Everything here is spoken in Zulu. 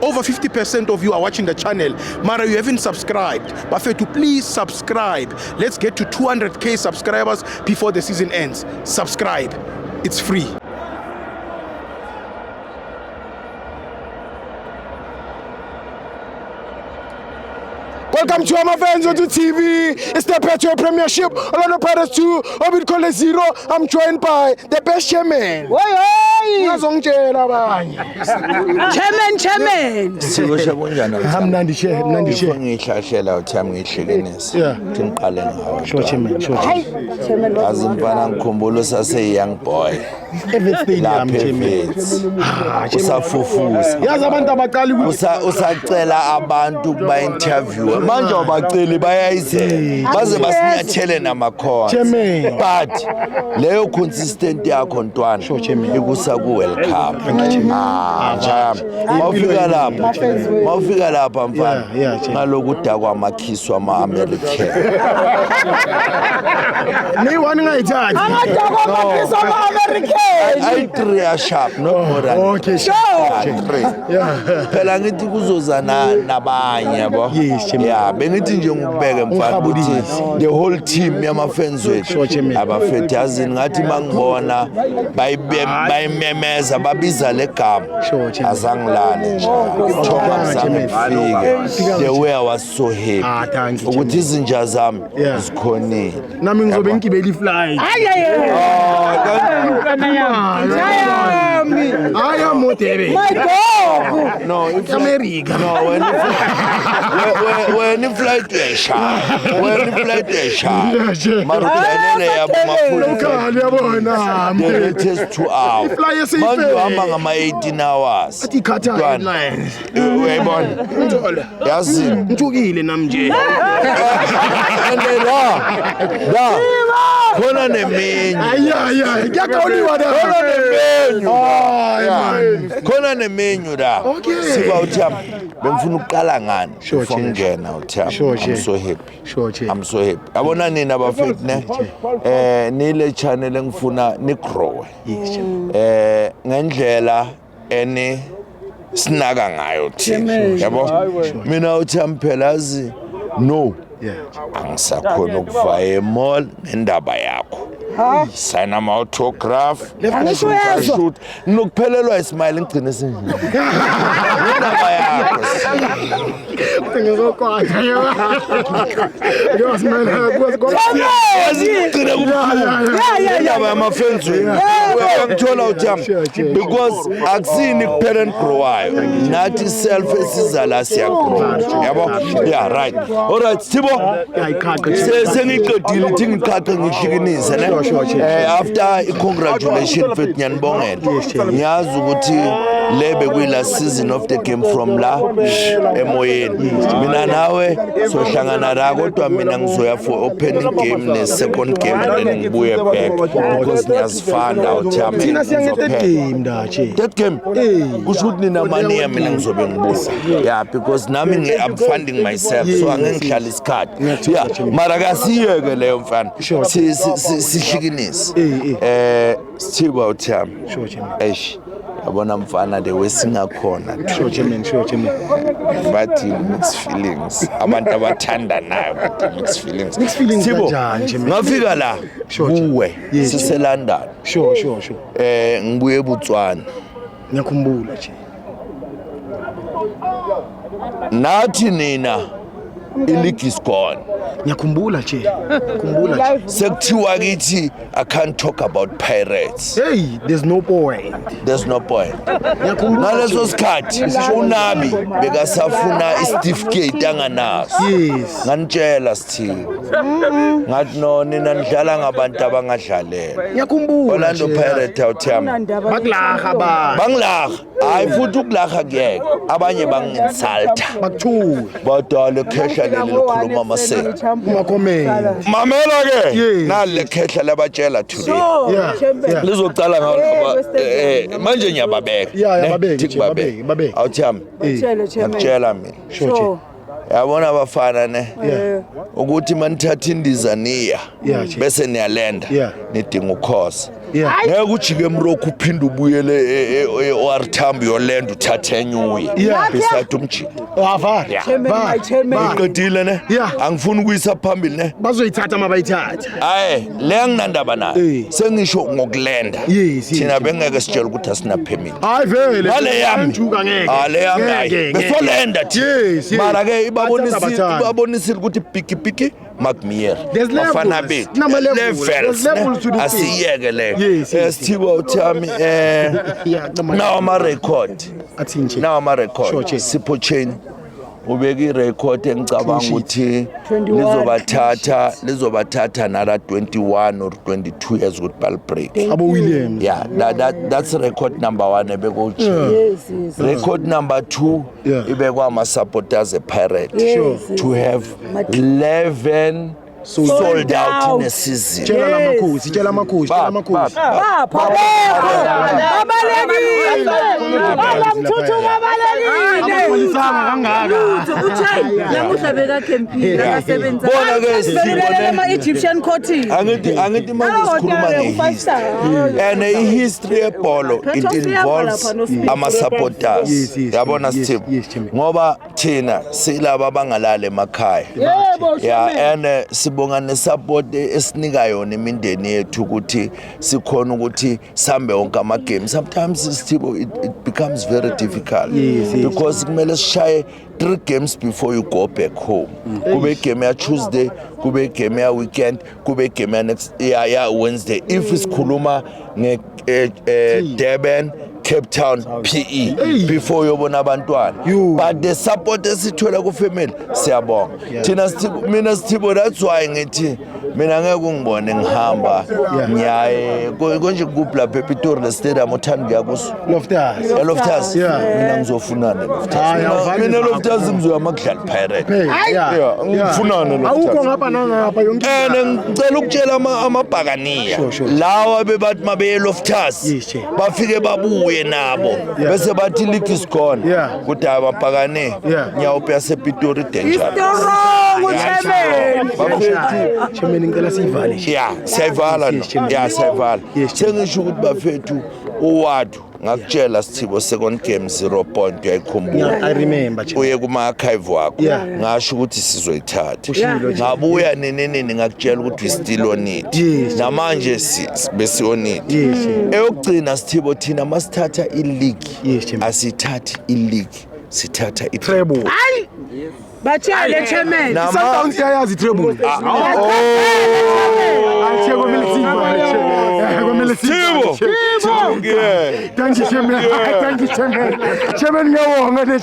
Over 50% of you are watching the channel. Mara, you haven't subscribed. Bafethu, please subscribe. Let's get to 200k subscribers before the season ends. Subscribe. It's free. Welcome to our fans on the TV. It's the Petro Premiership. Orlando Pirates 2, Orbit College 0. I'm joined by the best chairman. Chairman. Sikusho kunjani? Mnandi chair. Ngihlahlela uthami ngihlekenisa. Ngiqale ngawo. Sure chairman. Azimfana ngikhumbula sase young boy. Stadium chairman. Usafufuza. Yazi abantu abaqali Usacela abantu kuba interview. Manje abaceli bayayizela. Baze basinyathele namakhono. Chairman. But leyo consistent yakho ntwana. Ikusa ku World Cup. Jam. Mawufika lapha mfana. Ngaloku dakwa amakhiso ama-American. Ni one ngayithatha. Amadoko amakhiso ama-American. I 3 are sharp, not more than. Okay, sure. Phela ngithi kuzoza nabanye yabo. Yeah, bengithi nje ngikubeke mfana ukuthi the whole team yama-fans wethu abafethu yazini ngathi mangibona bayimemeza babiza legama azangilale nje thoba ngizange ngifike the way I was so happy ukuthi izinja zami zikhonile nami ngizobe ngigibela iflight. I am Motebe. My dog. No, it's America. No, when you fly to a shop, Marutanele yabona. The latest 2 hours. Manje uhamba ngama 18 hours. Athi Qatar Airlines. Uyayibona? Yazi ngithukile nami nje. La. Khona nemenyu. Kuyakawuliwa da. Khona nemenyu la. Siba uthami bengifuna ukuqala ngani before ngena uthami. I'm so happy. I'm so happy. Yabona nina bafethu ne nile channel engifuna nigrow. Ngendlela ene sinaka ngayo thina. Yabo? Mina uthami phela azi no. Angisakhona ukuva emall nendaba yakho. Sign ama-autograph. Shoot. Nokuphelelwa ismile ngigcine sinjini. Nendaba yakho. Ngizokwazi. Indaba yama-fans uyangithola uthami because akusini kuphela engrowayo nathi self esiza la siyagrow yabo yeah right all right Sibo sengiqedile ithi ngiqaqe ngihlikinise ne after congratulations mfethu ngiyanibongela ngiyazi ukuthi lebe kuyila season of the game from la emoyeni mina nawe sohlangana la kodwa mina ngizoya for opening game ne second game then ngibuye back because ngiyazifanda uthami thina siyangete game ndache that game kusho ukuthi nina money yami mina ngizobe ngibusa yeah because nami I'm funding myself so angeke ngihlala isikhathi yeah mara kasiyeke leyo mfana sihlikinise Sithiba uthami eish yabona mfana the way singakhona sure chairman bathi mixed feelings abantu abathanda nayo mixed feelings kanjani ngafika la kuwe sise London sure ngibuye eBotswana ngiyakhumbula nje nathi nina ileague is gone ngiyakhumbula nje sekuthiwa kithi I can't talk about Pirates. Hey, there's no point. Ngaleso sikhathi uNabi bekasafuna icertificate anganaso. Yes. Nganitshela Sithiba. Ngathi no nina nidlala ngabantu abangadlalela. Ngiyakhumbula. Orlando Pirates awuthami. Baklaha ba. Bangilaha. Hayi futhi ukulaha kuyeke. Abanye banginsalta. Bakuthuka. Badala khehla leli likhuluma amaseko. Kuma comment. Mamela ke. Nale khehla labatshela today. Yeah. Lizocala ngawo manje ngiyababeka. Babeke. Awuthami. Ngiyakutshela mina. Sure. Yabona abafana ne. Ukuthi manithatha indizaniya bese niyalenda nidinga ukhosa. ngeke ujike emrokhu uphinde ubuyele e-OR Tambo uyolenda uthathe enye uye beside umjini iqedile ne angifuni ukuyisa phambili ne bazoyithatha mabayithatha hayi le anginandaba nayo sengisho ngokulenda thina bengeke sitshela ukuthi asina permit hayi vele ngale yami le yami Ngeke. besolenda Yes, yes. mara ke Bathanda. ibabonisile ukuthi piki makmier There's levels. bafana bethu Kunama-levels. There's levels to the thing. asiyeke le Yes, yes. Sithiwa uthami nawo ama-record athi nje nawo ama-record Sure, Chief. Sipho Chain ubeka i-record engicabanga Clean ukuthi 21. lizobathatha nala 21 or 22 years ukuthi balibreak abo Williams yeah that's record number 1 ebekuthi Yes. record number 2 Yeah. ibekwa ama-supporters e-Pirate Sure. to have 11 sold out in a season tshela amakhosi tshela amakhosi tshela amakhosi abapolisanga kangaka namuhla bekakhempile akasebenza Bona ke sibonele ama-Egyptian courting angithi manje sikhuluma ngehistory and i-history yebholo it involves ama-supporters Yes, yes, yabona yes, Sithembu yes, Chairman. ngoba thina silaba abangalala emakhaya yeah and sibonga nesupport esinika yona imindeni yethu ukuthi sikhona ukuthi sambe wonke ama-game sometimes Sithembu it becomes very difficult because kumele sishaye 3 games before you go back home kube game ya Tuesday kube game ya weekend kube game ya next ya Wednesday if isikhuluma nge Durban Cape Town PE before yobona abantwana but the support esithola ku family siyabonga thina mina Sithembu that's why ngithi mina ngeke ungibone ngihamba ngiyaye konje kupla Pitori le stadium uthanda kuya kuso Loftus mina ngizofunana mina Loftus ngizoyamakudlala Pirate ngifunana awukho ngapha nangapha yonke ngicela ukutshela amabhakaniya lawa bebathi mabe Loftus bafike babuye nabo bese bathi league is gone kuthi ababhakane nyawupe yasePitori danger Chairman ngicela siyivale siyayivala siyayivala sengisho ukuthi bafethu uwadu ngakutshela Sithibo second game 0 point uyayikhumbula I remember uye kuma-archive wakho ngasho ukuthi sizoyithatha ngabuya nini ngakutshela ukuthi we still on it namanje besi-on it eyokugcina Sithibo thina masithatha i-league asithathi i-league sithatha i-treble batshele chairman Sundowns yayazi treble Thank you, Chairman. Thank you, Chairman. Chairman, ngiyabonga ne